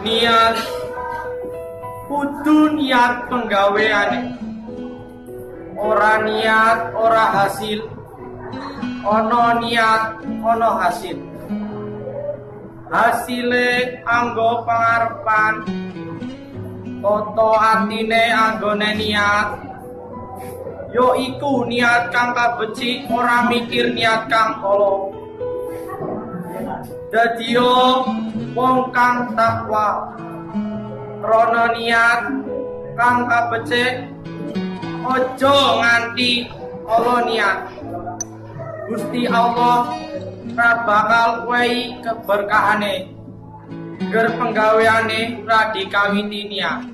Niat kudu niat penggaweane. Ora niat ora hasil. Ono niat ono hasil. Hasile anggo pangarepan. Toto atine anggone niat. Yo iku niat kang kabeci ora mikir niat kang kolo. Dadiyo wong kang takwa krana niat kang kabecik ojo nganti ala niat. Gusti Allah ra bakal wehi keberkahane ger penggaweane ra dikawiti niat.